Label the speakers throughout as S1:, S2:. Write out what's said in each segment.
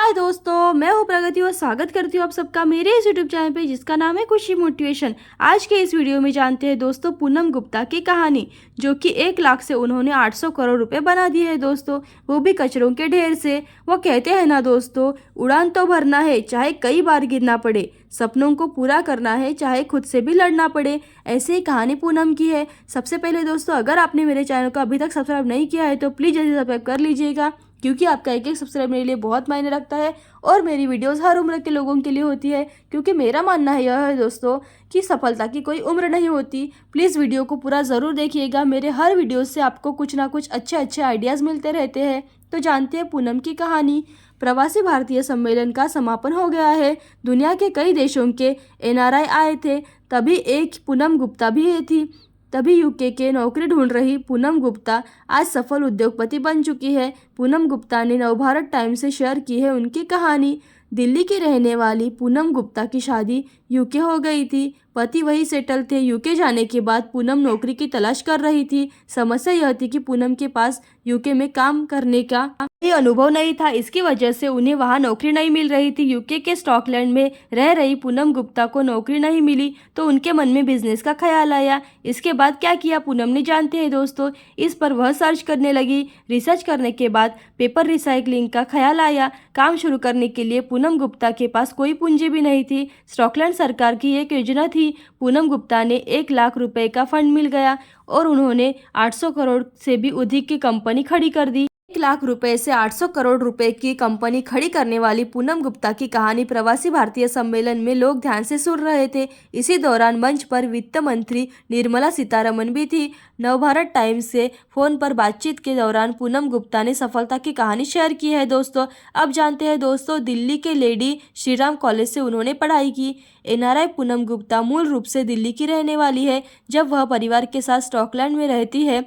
S1: हाय दोस्तों, मैं हूँ प्रगति और स्वागत करती हूँ आप सबका मेरे इस यूट्यूब चैनल पे जिसका नाम है खुशी मोटिवेशन। आज के इस वीडियो में जानते हैं दोस्तों पूनम गुप्ता की कहानी, जो कि 1 लाख से उन्होंने 800 करोड़ रुपए बना दिए हैं दोस्तों, वो भी कचरों के ढेर से। वो कहते हैं ना दोस्तों, उड़ान तो भरना है चाहे कई बार गिरना पड़े, सपनों को पूरा करना है चाहे खुद से भी लड़ना पड़े। ऐसे ही कहानी पूनम की है। सबसे पहले दोस्तों, अगर आपने मेरे चैनल को अभी तक सब्सक्राइब नहीं किया है तो प्लीज़ जल्दी सब्सक्राइब कर लीजिएगा, क्योंकि आपका एक एक सब्सक्राइब मेरे लिए बहुत मायने रखता है और मेरी वीडियोस हर उम्र के लोगों के लिए होती है, क्योंकि मेरा मानना है यह है दोस्तों कि सफलता की कोई उम्र नहीं होती। प्लीज़ वीडियो को पूरा ज़रूर देखिएगा, मेरे हर वीडियो से आपको कुछ ना कुछ अच्छे अच्छे आइडियाज़ मिलते रहते हैं। तो जानते हैं पूनम की कहानी। प्रवासी भारतीय सम्मेलन का समापन हो गया है। दुनिया के कई देशों के एनआरआई आए थे, तभी एक पूनम गुप्ता भी थी। तभी यूके के नौकरी ढूंढ रही पूनम गुप्ता आज सफल उद्योगपति बन चुकी है। पूनम गुप्ता ने नवभारत टाइम्स से शेयर की है उनकी कहानी। दिल्ली की रहने वाली पूनम गुप्ता की शादी यूके हो गई थी। पति वही सेटल थे। यूके जाने के बाद पूनम नौकरी की तलाश कर रही थी। समस्या यह थी कि पूनम के पास यूके में काम करने का कोई अनुभव नहीं था, इसकी वजह से उन्हें वहां नौकरी नहीं मिल रही थी। यूके के स्टॉकलैंड में रह रही पूनम गुप्ता को नौकरी नहीं मिली तो उनके मन में बिजनेस का ख्याल आया। इसके बाद क्या किया पूनम ने, जानते हैं दोस्तों। इस पर वह सर्च करने लगी। रिसर्च करने के बाद पेपर रिसाइकलिंग का ख्याल आया। काम शुरू करने के लिए पूनम गुप्ता के पास कोई पूंजी भी नहीं थी। स्कॉटलैंड सरकार की एक योजना थी। पूनम गुप्ता ने 1 लाख रुपए का फंड मिल गया और उन्होंने 800 करोड़ से भी अधिक की कंपनी खड़ी कर दी। 1 लाख रुपए से 800 करोड़ रुपए की कंपनी खड़ी करने वाली पूनम गुप्ता की कहानी प्रवासी भारतीय सम्मेलन में लोग ध्यान से सुन रहे थे। इसी दौरान मंच पर वित्त मंत्री निर्मला सीतारमण भी थी। नवभारत टाइम्स से फोन पर बातचीत के दौरान पूनम गुप्ता ने सफलता की कहानी शेयर की है दोस्तों। अब जानते हैं दोस्तों, दिल्ली के लेडी श्रीराम कॉलेज से उन्होंने पढ़ाई की। एनआरआई पूनम गुप्ता मूल रूप से दिल्ली की रहने वाली है। जब वह परिवार के साथ स्कॉटलैंड में रहती है,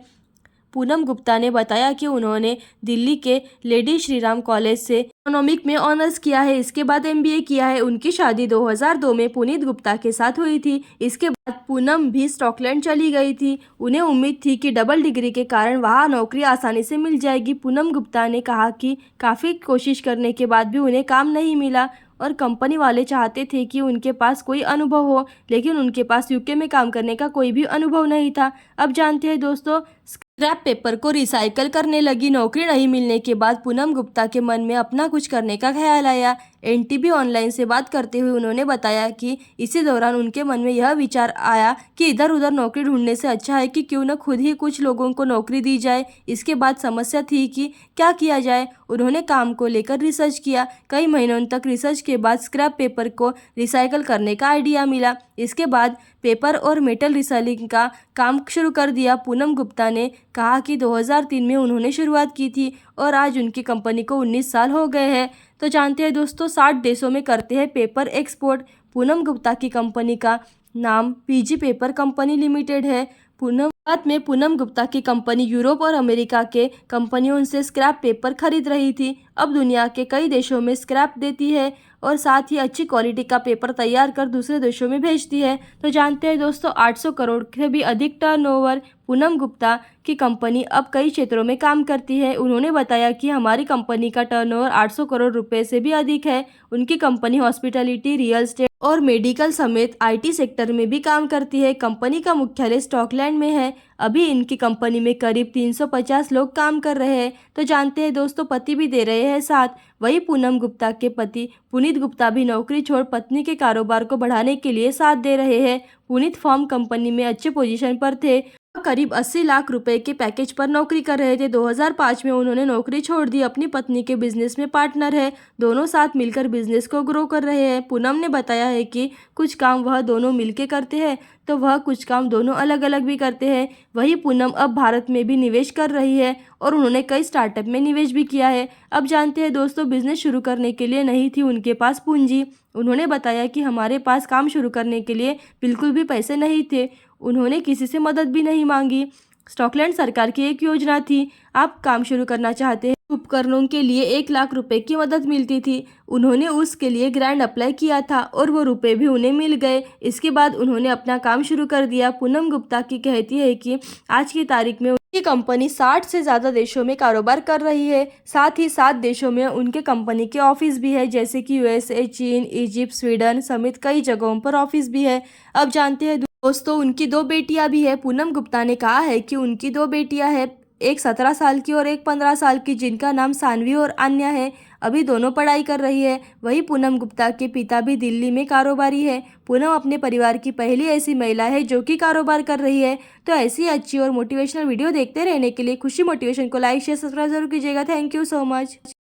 S1: पूनम गुप्ता ने बताया कि उन्होंने दिल्ली के लेडी श्रीराम कॉलेज से इकोनॉमिक में ऑनर्स किया है। इसके बाद एमबीए किया है। उनकी शादी 2002 में पुनीत गुप्ता के साथ हुई थी। इसके बाद पूनम भी स्कॉटलैंड चली गई थी। उन्हें उम्मीद थी कि डबल डिग्री के कारण वहां नौकरी आसानी से मिल जाएगी। पूनम गुप्ता ने कहा कि काफ़ी कोशिश करने के बाद भी उन्हें काम नहीं मिला और कंपनी वाले चाहते थे कि उनके पास कोई अनुभव हो, लेकिन उनके पास यूके में काम करने का कोई भी अनुभव नहीं था। अब जानते हैं दोस्तों, स्क्रैप पेपर को रिसाइकल करने लगी। नौकरी नहीं मिलने के बाद पूनम गुप्ता के मन में अपना कुछ करने का ख्याल आया। एनटीवी ऑनलाइन से बात करते हुए उन्होंने बताया कि इसी दौरान उनके मन में यह विचार आया कि इधर उधर नौकरी ढूंढने से अच्छा है कि क्यों न खुद ही कुछ लोगों को नौकरी दी जाए। इसके बाद समस्या थी कि क्या किया जाए। उन्होंने काम को लेकर रिसर्च किया। कई महीनों तक रिसर्च के बाद स्क्रैप पेपर को रिसाइकल करने का आइडिया मिला। इसके बाद पेपर और मेटल रिसाइकलिंग का काम शुरू कर दिया। पूनम गुप्ता ने कहा कि 2003 में उन्होंने शुरुआत की थी और आज उनकी कंपनी को 19 साल हो गए हैं। तो जानते हैं दोस्तों, 60 देशों में करते हैं पेपर एक्सपोर्ट। पूनम गुप्ता की कंपनी का नाम पीजी पेपर कंपनी लिमिटेड है। बाद में पूनम गुप्ता की कंपनी यूरोप और अमेरिका के कंपनियों से स्क्रैप पेपर खरीद रही थी। अब दुनिया के कई देशों में स्क्रैप देती है और साथ ही अच्छी क्वालिटी का पेपर तैयार कर दूसरे देशों में भेजती है। तो जानते हैं दोस्तों, 800 करोड़ से भी अधिक टर्नओवर पूनम गुप्ता की कंपनी अब कई क्षेत्रों में काम करती है। उन्होंने बताया कि हमारी कंपनी का टर्नओवर 800 करोड़ रुपए से भी अधिक है। उनकी कंपनी हॉस्पिटैलिटी, रियल एस्टेट और मेडिकल समेत आईटी सेक्टर में भी काम करती है। कंपनी का मुख्यालय स्कॉटलैंड में है। अभी इनकी कंपनी में करीब 350 लोग काम कर रहे हैं। तो जानते हैं दोस्तों, पति भी दे रहे हैं साथ। वही पूनम गुप्ता के पति पुनीत गुप्ता भी नौकरी छोड़ पत्नी के कारोबार को बढ़ाने के लिए साथ दे रहे हैं। पुनीत फॉर्म कंपनी में अच्छे पोजीशन पर थे। करीब 80 लाख रुपए के पैकेज पर नौकरी कर रहे थे। 2005 में उन्होंने नौकरी छोड़ दी। अपनी पत्नी के बिजनेस में पार्टनर है। दोनों साथ मिलकर बिजनेस को ग्रो कर रहे हैं। पूनम ने बताया है कि कुछ काम वह दोनों मिलकर करते हैं तो वह कुछ काम दोनों अलग अलग भी करते हैं। वही पूनम अब भारत में भी निवेश कर रही है और उन्होंने कई स्टार्टअप में निवेश भी किया है। अब जानते हैं दोस्तों, बिजनेस शुरू करने के लिए नहीं थी उनके पास पूंजी। उन्होंने बताया कि हमारे पास काम शुरू करने के लिए बिल्कुल भी पैसे नहीं थे। उन्होंने किसी से मदद भी नहीं मांगी। स्कॉटलैंड सरकार की एक योजना थी, आप काम शुरू करना चाहते हैं, उपकरणों के लिए 1 लाख रुपए की मदद मिलती थी। उन्होंने उसके लिए ग्रांट अप्लाई किया था और वो रुपए भी उन्हें मिल गए। इसके बाद उन्होंने अपना काम शुरू कर दिया। पूनम गुप्ता की कहती है कि आज की तारीख में ये कंपनी 60 से ज़्यादा देशों में कारोबार कर रही है। साथ ही 7 देशों में उनके कंपनी के ऑफिस भी है, जैसे कि यूएसए, चीन, इजिप्ट, स्वीडन समेत कई जगहों पर ऑफिस भी है। अब जानते हैं दोस्तों, उनकी 2 बेटियां भी है। पूनम गुप्ता ने कहा है कि उनकी 2 बेटियां हैं, एक 17 साल की और एक 15 साल की, जिनका नाम सानवी और अन्या है। अभी दोनों पढ़ाई कर रही है। वहीं पूनम गुप्ता के पिता भी दिल्ली में कारोबारी है। पूनम अपने परिवार की पहली ऐसी महिला है जो कि कारोबार कर रही है। तो ऐसी अच्छी और मोटिवेशनल वीडियो देखते रहने के लिए खुशी मोटिवेशन को लाइक शेयर सब्सक्राइब जरूर कीजिएगा। Thank you so much.